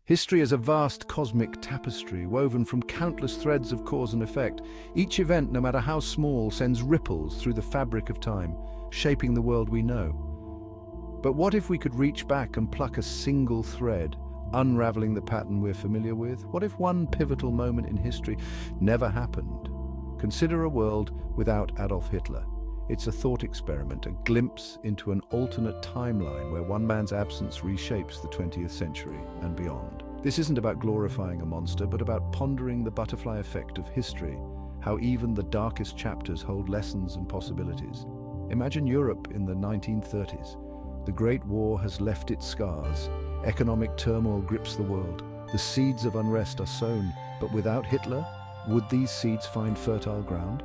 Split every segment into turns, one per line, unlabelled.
History is a vast cosmic tapestry woven from countless threads of cause and effect. Each event, no matter how small, sends ripples through the fabric of time, shaping the world we know. But what if we could reach back and pluck a single thread, unraveling the pattern we're familiar with? What if one pivotal moment in history never happened? Consider a world without Adolf Hitler. It's a thought experiment, a glimpse into an alternate timeline where one man's absence reshapes the 20th century and beyond. This isn't about glorifying a monster, but about pondering the butterfly effect of history, how even the darkest chapters hold lessons and possibilities. Imagine Europe in the 1930s. The Great War has left its scars. Economic turmoil grips the world. The seeds of unrest are sown, but without Hitler, would these seeds find fertile ground?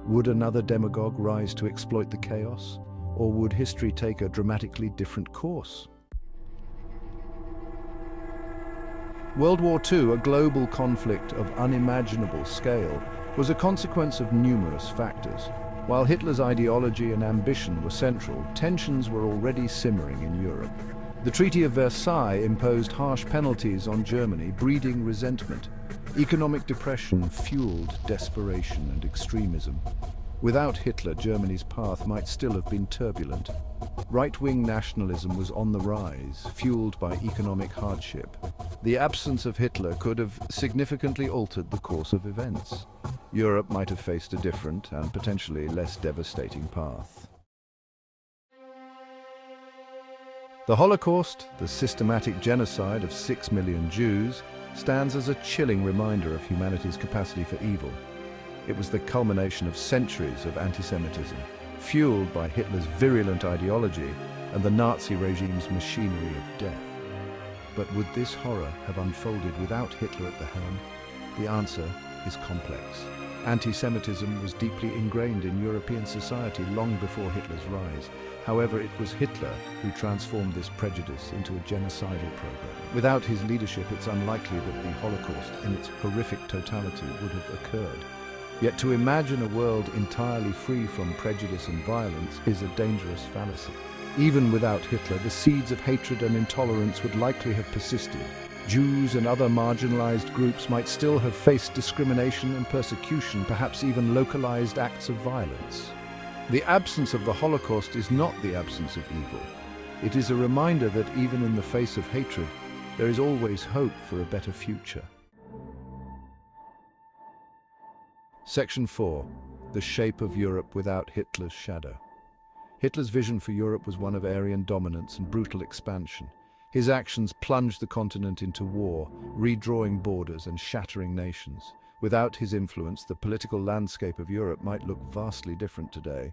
Would another demagogue rise to exploit the chaos? Or would history take a dramatically different course? World War II, a global conflict of unimaginable scale, was a consequence of numerous factors. While Hitler's ideology and ambition were central, tensions were already simmering in Europe. The Treaty of Versailles imposed harsh penalties on Germany, breeding resentment. Economic depression fueled desperation and extremism. Without Hitler, Germany's path might still have been turbulent. Right-wing nationalism was on the rise, fueled by economic hardship. The absence of Hitler could have significantly altered the course of events. Europe might have faced a different and potentially less devastating path. The Holocaust, the systematic genocide of 6 million Jews, stands as a chilling reminder of humanity's capacity for evil. It was the culmination of centuries of anti-Semitism, fueled by Hitler's virulent ideology and the Nazi regime's machinery of death. But would this horror have unfolded without Hitler at the helm? The answer is complex. Anti-Semitism was deeply ingrained in European society long before Hitler's rise. However, it was Hitler who transformed this prejudice into a genocidal program. Without his leadership, it's unlikely that the Holocaust, in its horrific totality, would have occurred. Yet to imagine a world entirely free from prejudice and violence is a dangerous fallacy. Even without Hitler, the seeds of hatred and intolerance would likely have persisted. Jews and other marginalized groups might still have faced discrimination and persecution, perhaps even localized acts of violence. The absence of the Holocaust is not the absence of evil. It is a reminder that even in the face of hatred, there is always hope for a better future. Section 4. The shape of Europe without Hitler's shadow. Hitler's vision for Europe was one of Aryan dominance and brutal expansion. His actions plunged the continent into war, redrawing borders and shattering nations. Without his influence, the political landscape of Europe might look vastly different today.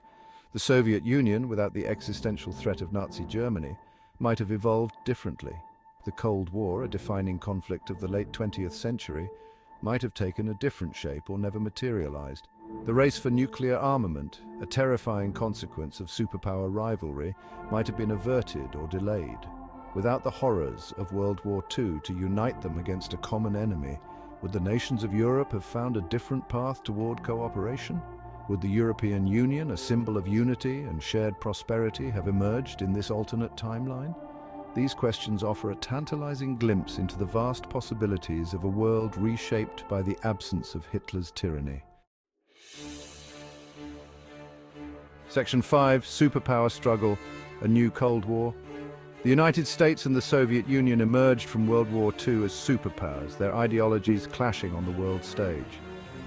The Soviet Union, without the existential threat of Nazi Germany, might have evolved differently. The Cold War, a defining conflict of the late 20th century, might have taken a different shape or never materialized. The race for nuclear armament, a terrifying consequence of superpower rivalry, might have been averted or delayed. Without the horrors of World War II to unite them against a common enemy, would the nations of Europe have found a different path toward cooperation? Would the European Union, a symbol of unity and shared prosperity, have emerged in this alternate timeline? These questions offer a tantalizing glimpse into the vast possibilities of a world reshaped by the absence of Hitler's tyranny. Section 5. Superpower struggle, a new Cold War. The United States and the Soviet Union emerged from World War II as superpowers, their ideologies clashing on the world stage.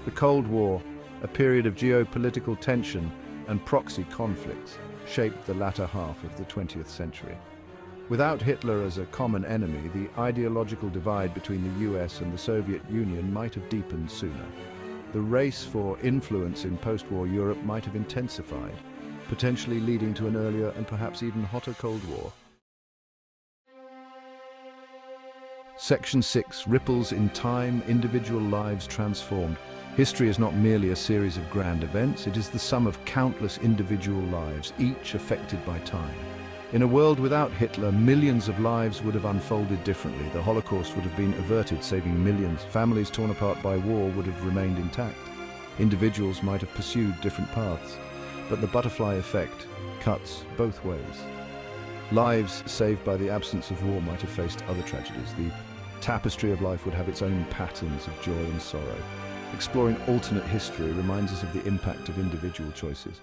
The Cold War, a period of geopolitical tension and proxy conflicts, shaped the latter half of the 20th century. Without Hitler as a common enemy, the ideological divide between the US and the Soviet Union might have deepened sooner. The race for influence in post-war Europe might have intensified, potentially leading to an earlier and perhaps even hotter Cold War. Section 6. Ripples in time, individual lives transformed. History is not merely a series of grand events, it is the sum of countless individual lives, each affected by time. In a world without Hitler, millions of lives would have unfolded differently. The Holocaust would have been averted, saving millions. Families torn apart by war would have remained intact. Individuals might have pursued different paths, but the butterfly effect cuts both ways. Lives saved by the absence of war might have faced other tragedies. The tapestry of life would have its own patterns of joy and sorrow. Exploring alternate history reminds us of the impact of individual choices.